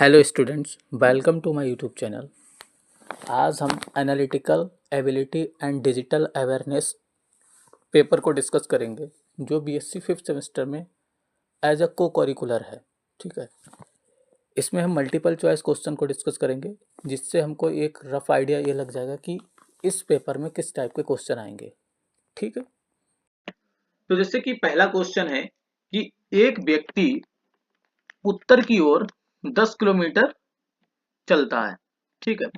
Hello students, welcome to my YouTube channel. आज हम analytical ability and digital awareness paper को discuss करेंगे, जो बीएससी फिफ्थ सेमेस्टर में एज अ को करिकुलर है। ठीक है, इसमें हम मल्टीपल चॉइस क्वेश्चन को डिस्कस करेंगे, जिससे हमको एक रफ आइडिया ये लग जाएगा कि इस पेपर में किस टाइप के क्वेश्चन आएंगे। ठीक है, तो जैसे कि पहला क्वेश्चन है कि एक व्यक्ति उत्तर की ओर 10 किलोमीटर चलता है। ठीक है,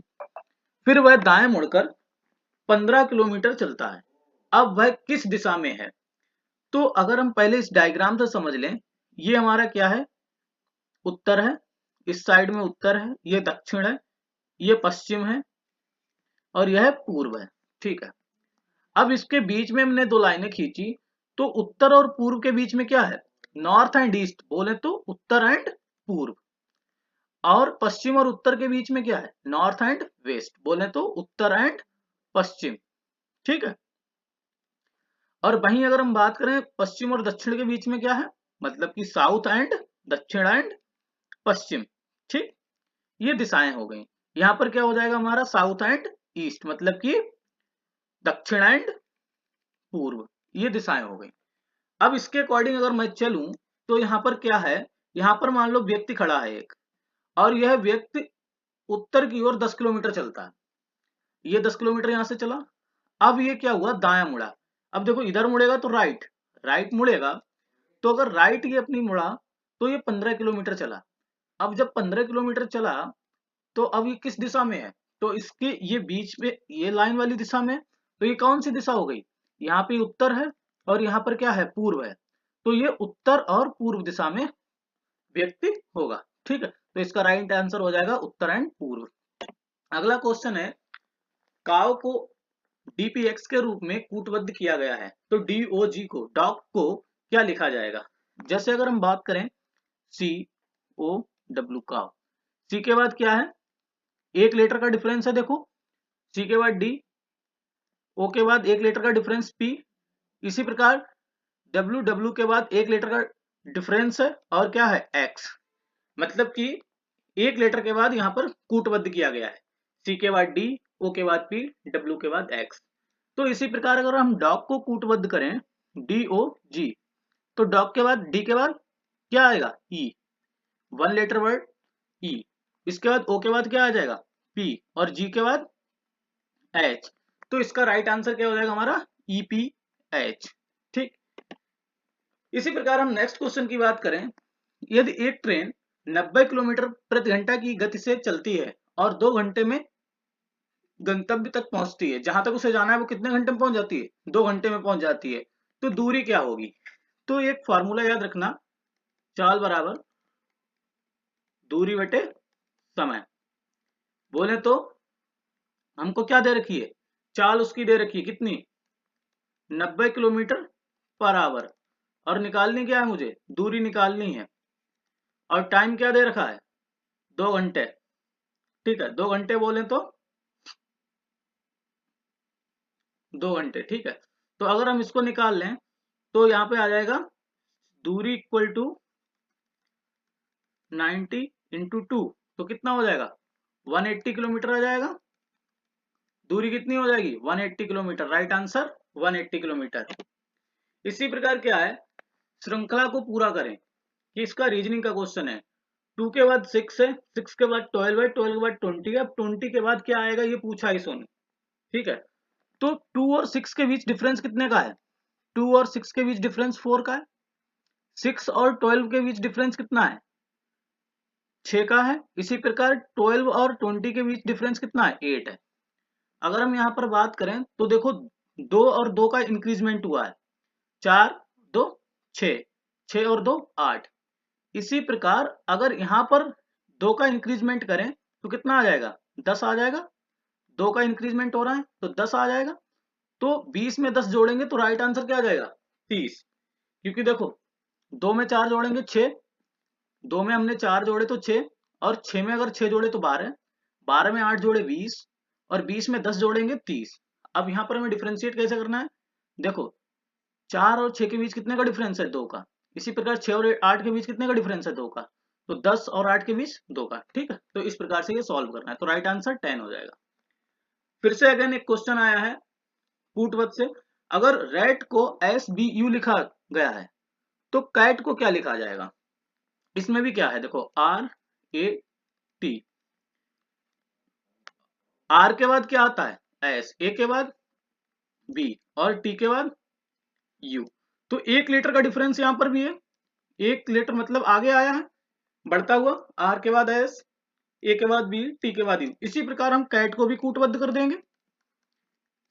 फिर वह दाएं मुड़कर 15 किलोमीटर चलता है। अब वह किस दिशा में है? तो अगर हम पहले इस डायग्राम से समझ लें, ये हमारा क्या है? उत्तर है। इस साइड में उत्तर है, ये दक्षिण है, ये पश्चिम है और यह पूर्व है। ठीक है, अब इसके बीच में हमने दो लाइनें खींची, तो उत्तर और पूर्व के बीच में क्या है? नॉर्थ एंड ईस्ट बोले तो उत्तर एंड पूर्व, और पश्चिम और उत्तर के बीच में क्या है? नॉर्थ एंड वेस्ट बोले तो उत्तर एंड पश्चिम। ठीक है, और वहीं अगर हम बात करें पश्चिम और दक्षिण के बीच में क्या है, मतलब कि साउथ एंड दक्षिण एंड पश्चिम। ठीक, ये दिशाएं हो गई। यहां पर क्या हो जाएगा हमारा? साउथ एंड ईस्ट, मतलब कि दक्षिण एंड पूर्व, ये दिशाएं हो गई। अब इसके अकॉर्डिंग अगर मैं चलूं, तो यहाँ पर क्या है? यहाँ पर मान लो व्यक्ति खड़ा है एक, और यह व्यक्ति उत्तर की ओर 10 किलोमीटर चलता है। ये 10 किलोमीटर यहां से चला। अब ये क्या हुआ? दायां मुड़ा। अब देखो, इधर मुड़ेगा तो राइट, राइट मुड़ेगा। तो अगर राइट ये अपनी मुड़ा, तो ये 15 किलोमीटर चला। अब जब 15 किलोमीटर चला, तो अब ये किस दिशा में है? तो इसके ये बीच में ये लाइन वाली दिशा में है। तो ये कौन सी दिशा हो गई? यहाँ पे उत्तर है और यहाँ पर क्या है? पूर्व है। तो ये उत्तर और पूर्व दिशा में व्यक्ति होगा। ठीक है, तो इसका राइट आंसर हो जाएगा उत्तर एंड पूर्व। अगला क्वेश्चन है, काव को डीपीएक्स के रूप में कूटबद्ध किया गया है, तो डीओजी को, डॉग को क्या लिखा जाएगा? जैसे अगर हम बात करें सी ओ डब्ल्यू, काव, सी के बाद क्या है? एक लेटर का डिफरेंस है, देखो, सी के बाद डी, ओ के बाद एक लेटर का डिफरेंस पी, इसी प्रकार डब्ल्यू, डब्ल्यू के बाद एक लेटर का डिफरेंस है और क्या है? एक्स। मतलब कि एक लेटर के बाद यहाँ पर कूटबद्ध किया गया है। सी के बाद डी, ओ के बाद पी, डब्ल्यू के बाद एक्स। तो इसी प्रकार अगर हम डॉग को कूटबद्ध करें, डी ओ जी, तो डॉग के बाद डी के बाद क्या आएगा? ई, वन लेटर वर्ड ई। इसके बाद ओ के बाद क्या आ जाएगा? पी, और जी के बाद एच। तो इसका राइट आंसर क्या हो जाएगा हमारा? E P H. ठीक, इसी प्रकार हम नेक्स्ट क्वेश्चन की बात करें, यदि एक ट्रेन 90 किलोमीटर प्रति घंटा की गति से चलती है और 2 घंटे में गंतव्य तक पहुंचती है, जहां तक उसे जाना है वो कितने घंटे में पहुंच जाती है? 2 घंटे में पहुंच जाती है। तो दूरी क्या होगी? तो एक फॉर्मूला याद रखना, चाल बराबर दूरी बटे समय। बोले तो हमको क्या दे रखी है? चाल उसकी दे रखी है कितनी? 90 किलोमीटर पर आवर, और निकालनी क्या है मुझे? दूरी निकालनी है। और टाइम क्या दे रखा है? 2 घंटे। ठीक है, 2 घंटे बोले तो 2 घंटे। ठीक है, तो अगर हम इसको निकाल लें, तो यहाँ पे आ जाएगा दूरी इक्वल टू 90 इंटू 2, तो कितना हो जाएगा? 180 किलोमीटर आ जाएगा। दूरी कितनी हो जाएगी? 180 किलोमीटर। Right answer 180 kilometre. इसी प्रकार क्या है, श्रृंखला को पूरा करें, कि इसका रीजनिंग का क्वेश्चन है। 2 के बाद 6 है, 6 के बाद 12 है, 12 के बाद 20 है। अब 20 के बाद क्या आएगा ये पूछा है सोने। ठीक है, तो 2 और 6 के बीच डिफरेंस कितने का है? 2 और 6 के बीच डिफरेंस 4 का है। 6 और 12 के बीच डिफरेंस कितना है? 6 का है। इसी प्रकार 12 और 20 के बीच डिफरेंस कितना है? 8 है। अगर हम यहाँ पर बात करें, तो देखो, 2 और 2 का इंक्रीजमेंट हुआ है, 4 2 6, 6 और 2 8। इसी प्रकार अगर यहाँ पर 2 का इंक्रीजमेंट करें, तो कितना आ जाएगा? 10 आ जाएगा। 2 का इंक्रीजमेंट हो रहा है तो 10 आ जाएगा। तो 20 में 10 जोड़ेंगे तो राइट आंसर क्या आ जाएगा? 30। क्योंकि देखो, 2 में 4 जोड़ेंगे 6, 2 में हमने 4 जोड़े तो 6, और 6 में अगर 6 जोड़े तो 12, 12 में 8 जोड़े 20, और 20 में 10 जोड़ेंगे 30। अब यहाँ पर हमें डिफ्रेंशिएट कैसे करना है? देखो, 4 और 6 के बीच कितने का डिफरेंस है? 2 का। इसी प्रकार 6 और 8 के बीच कितने का डिफरेंस है? 2 का। तो 10 और 8 के बीच 2 का, ठीक है। तो इस प्रकार से ये सॉल्व करना है, तो राइट आंसर 10 हो जाएगा। फिर से अगेन एक क्वेश्चन आया है कूटवत से, अगर रेट को SBU लिखा गया है तो कैट को क्या लिखा जाएगा। इसमें भी क्या है, देखो RAT, R के बाद क्या आता है S, A के बाद B और T के बाद U। तो 1 लीटर का डिफरेंस यहां पर भी है, 1 लीटर मतलब आगे आया है बढ़ता हुआ, R के बाद S, A के बाद B, T के बाद U। इसी प्रकार हम कैट को भी कूटबद्ध कर देंगे।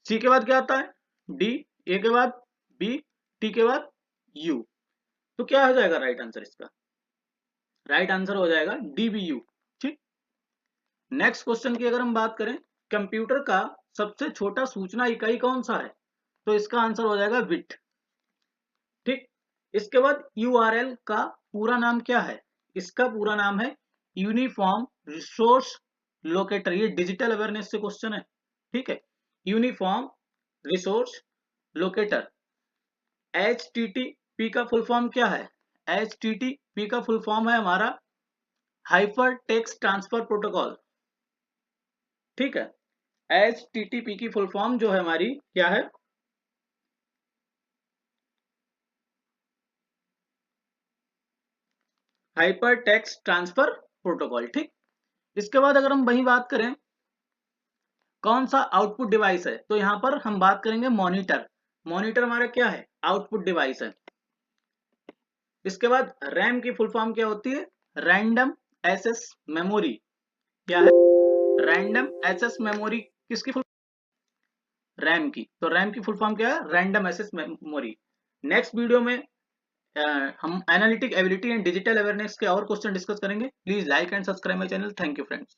C के बाद क्या आता है D, A के बाद B, T के बाद U। तो क्या हो जाएगा राइट आंसर इसका, राइट आंसर हो जाएगा DBU, ठीक। नेक्स्ट क्वेश्चन की अगर हम बात करें, कंप्यूटर का सबसे छोटा सूचना इकाई कौन सा है, तो इसका आंसर हो जाएगा बिट, ठीक। इसके बाद URL का पूरा नाम क्या है, इसका पूरा नाम है यूनिफॉर्म रिसोर्स लोकेटर। ये डिजिटल अवेयरनेस से क्वेश्चन है, ठीक है। Uniform resource locator. HTTP का फुल फॉर्म क्या है, HTTP का फुल फॉर्म है हमारा हाइपर टेक्स्ट ट्रांसफर प्रोटोकॉल, ठीक है। HTTP की फुल फॉर्म जो है हमारी क्या है, हाइपर टेक्स्ट ट्रांसफर प्रोटोकॉल, ठीक। इसके बाद अगर हम वही बात करें कौन सा आउटपुट डिवाइस है, तो यहां पर हम बात करेंगे मॉनिटर। मॉनिटर हमारा क्या है, आउटपुट डिवाइस है। इसके बाद रैम की फुल फॉर्म क्या होती है, रैंडम एक्सेस मेमोरी। क्या है, रैंडम एक्सेस मेमोरी किसकी फुल, रैम की। तो रैम की फुल फॉर्म क्या है, random access memory. Next video में हम analytic ability and digital awareness के और क्वेश्चन डिस्कस करेंगे। Please like and subscribe my channel. Thank you friends.